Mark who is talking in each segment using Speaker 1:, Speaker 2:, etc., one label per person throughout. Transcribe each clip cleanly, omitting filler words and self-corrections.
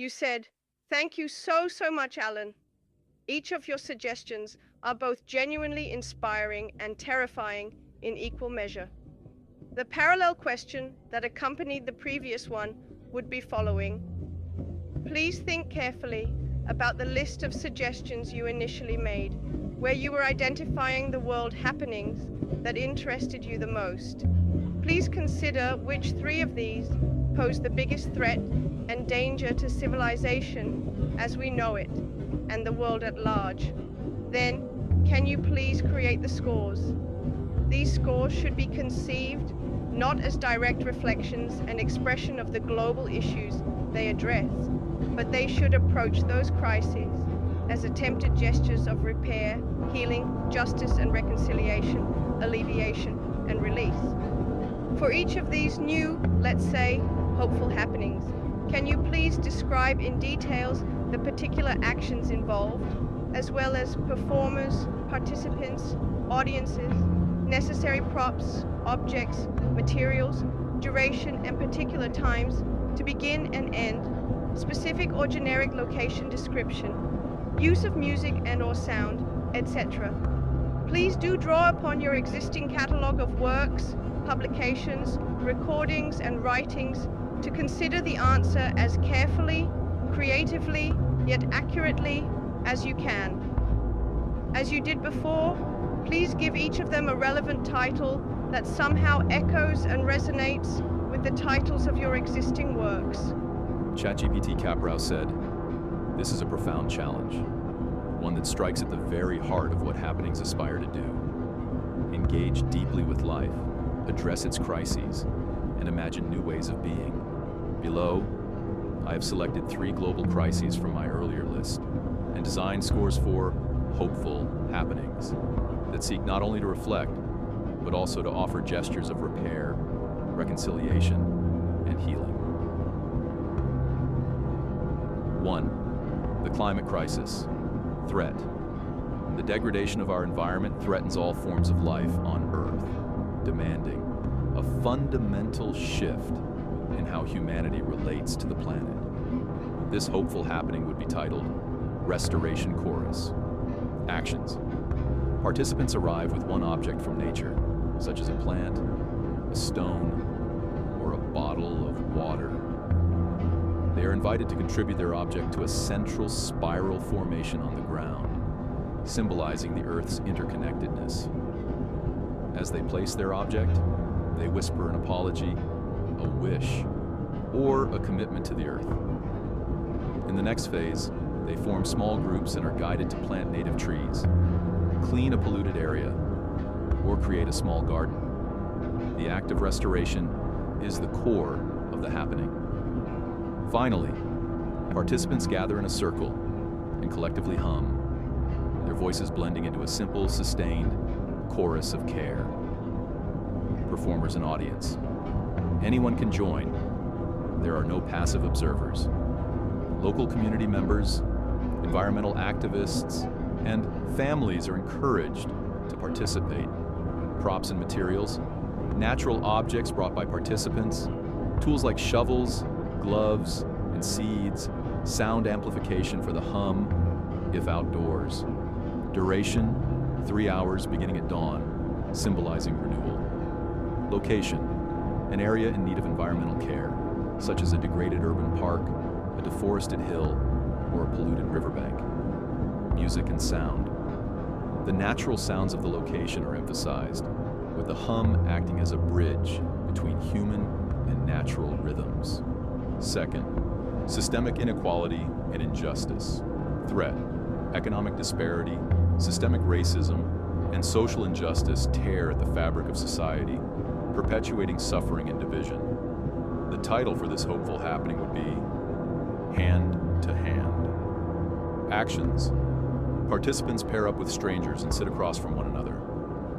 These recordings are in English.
Speaker 1: You said, "Thank you so much, Alan. Each of your suggestions are both genuinely inspiring and terrifying in equal measure." The parallel question that accompanied the previous one would be following. Please think carefully about the list of suggestions you initially made, where you were identifying the world happenings that interested you the most. Please consider which three of these pose the biggest threat and danger to civilization as we know it, and the world at large. Then, can you please create the scores? These scores should be conceived not as direct reflections and expression of the global issues they address, but they should approach those crises as attempted gestures of repair, healing, justice and reconciliation, alleviation and release. For each of these new, let's say, hopeful happenings, can you please describe in details the particular actions involved, as well as performers, participants, audiences, necessary props, objects, materials, duration and particular times to begin and end, specific or generic location description, use of music and or sound, etc. Please do draw upon your existing catalog of works, publications, recordings and writings to consider the answer as carefully, creatively, yet accurately as you can. As you did before, please give each of them a relevant title that somehow echoes and resonates with the titles of your existing works.
Speaker 2: ChatGPT-Kaprow said, "This is a profound challenge, one that strikes at the very heart of what happenings aspire to do. Engage deeply with life, address its crises, and imagine new ways of being. Below, I have selected 3 global crises from my earlier list and designed scores for hopeful happenings that seek not only to reflect, but also to offer gestures of repair, reconciliation, and healing. 1. The climate crisis. Threat. The degradation of our environment threatens all forms of life on Earth, demanding a fundamental shift in how humanity relates to the planet. This hopeful happening would be titled Restoration Chorus. Actions. Participants arrive with one object from nature, such as a plant, a stone, or a bottle of water. They are invited to contribute their object to a central spiral formation on the ground, symbolizing the Earth's interconnectedness. As they place their object, they whisper an apology, a wish, or a commitment to the Earth. In the next phase, they form small groups and are guided to plant native trees, clean a polluted area, or create a small garden. The act of restoration is the core of the happening. Finally, participants gather in a circle and collectively hum, their voices blending into a simple, sustained chorus of care. Performers and audience. Anyone can join. There are no passive observers. Local community members, environmental activists, and families are encouraged to participate. Props and materials, natural objects brought by participants, tools like shovels, gloves, and seeds, sound amplification for the hum, if outdoors. Duration, 3 hours beginning at dawn, symbolizing renewal. Location, an area in need of environmental care, such as a degraded urban park, a deforested hill, or a polluted riverbank. Music and sound. The natural sounds of the location are emphasized, with the hum acting as a bridge between human and natural rhythms. Second, systemic inequality and injustice. Threat, economic disparity, systemic racism, and social injustice tear at the fabric of society, perpetuating suffering and division. The title for this hopeful happening would be Hand to Hand. Actions. Participants pair up with strangers and sit across from one another.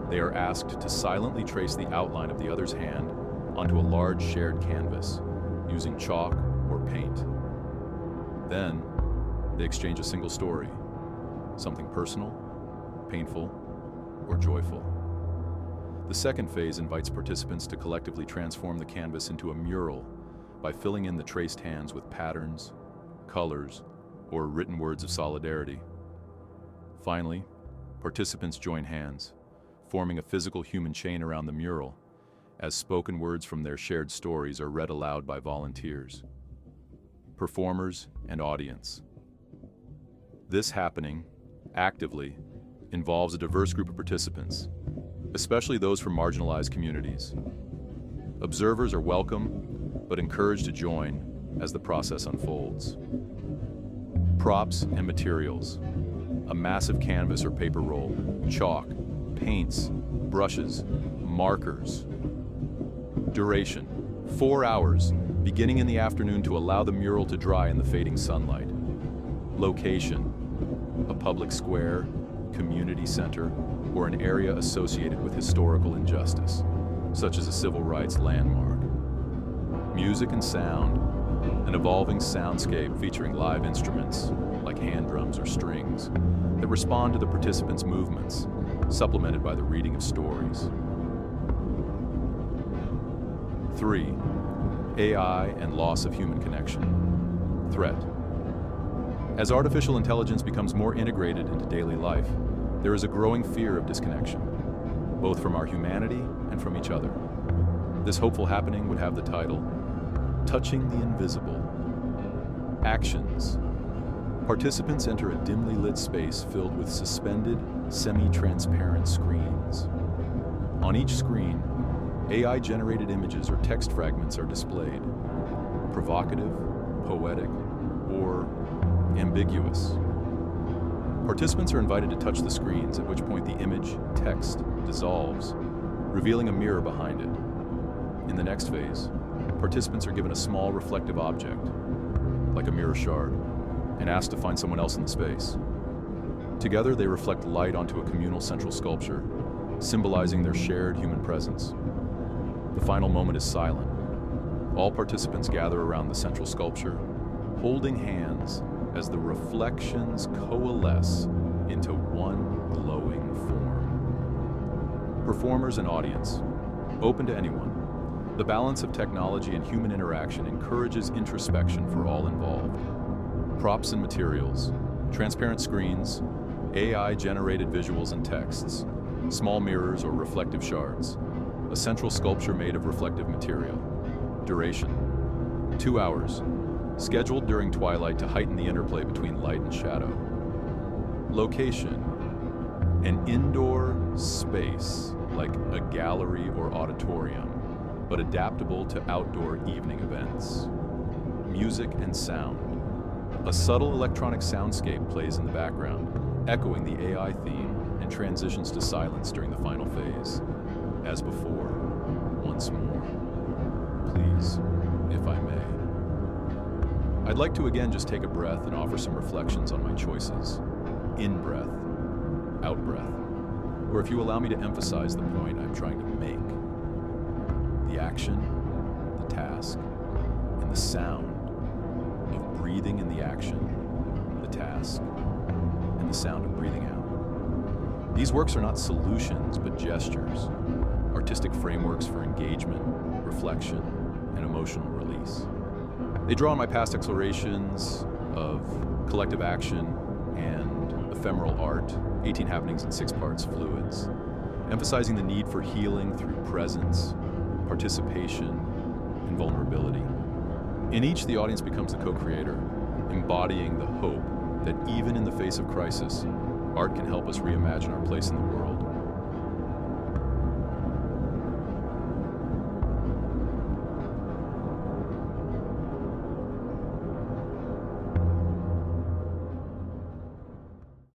Speaker 2: They are asked to silently trace the outline of the other's hand onto a large shared canvas, using chalk or paint. Then, they exchange a single story, something personal, painful, or joyful. The second phase invites participants to collectively transform the canvas into a mural by filling in the traced hands with patterns, colors, or written words of solidarity. Finally, participants join hands, forming a physical human chain around the mural, as spoken words from their shared stories are read aloud by volunteers, performers, and audience. This happening, actively, involves a diverse group of participants, especially those from marginalized communities. Observers are welcome, but encouraged to join as the process unfolds. Props and materials: a massive canvas or paper roll, chalk, paints, brushes, markers. Duration: 4 hours, beginning in the afternoon to allow the mural to dry in the fading sunlight. Location: a public square, community center, or an area associated with historical injustice, such as a civil rights landmark. Music and sound: an evolving soundscape featuring live instruments, like hand drums or strings, that respond to the participants' movements, supplemented by the reading of stories. 3. AI and loss of human connection. Threat: as artificial intelligence becomes more integrated into daily life, there is a growing fear of disconnection, both from our humanity and from each other. This hopeful happening would have the title, Touching the Invisible. Actions: participants enter a dimly lit space filled with suspended, semi-transparent screens. On each screen, AI-generated images or text fragments are displayed, provocative, poetic, or ambiguous. Participants are invited to touch the screens, at which point the image, text, dissolves, revealing a mirror behind it. In the next phase, participants are given a small reflective object, like a mirror shard, and asked to find someone else in the space. Together, they reflect light onto a communal central sculpture, symbolizing their shared human presence. The final moment is silent. All participants gather around the central sculpture, holding hands as the reflections coalesce into one glowing form. Performers and audience: open to anyone. The balance of technology and human interaction encourages introspection for all involved. Props and materials: transparent screens, AI-generated visuals and texts, small mirrors or reflective shards, a central sculpture made of reflective material. Duration: 2 hours, scheduled during twilight to heighten the interplay between light and shadow. Location: an indoor space like a gallery or auditorium, but adaptable to outdoor evening events. Music and sound: a subtle electronic soundscape plays in the background, echoing the AI theme, and transitions to silence during the final phase. As before, once more. Please, if I may. I'd like to again just take a breath and offer some reflections on my choices. In breath, out breath, or if you allow me to emphasize the point I'm trying to make. The action, the task, and the sound of breathing in the action, the task, and the sound of breathing out. These works are not solutions, but gestures, artistic frameworks for engagement, reflection, and emotional release. They draw on my past explorations of collective action and ephemeral art, 18 happenings in 6 parts fluids, emphasizing the need for healing through presence, participation, and vulnerability. In each, the audience becomes the co-creator, embodying the hope that even in the face of crisis, art can help us reimagine our place in the world.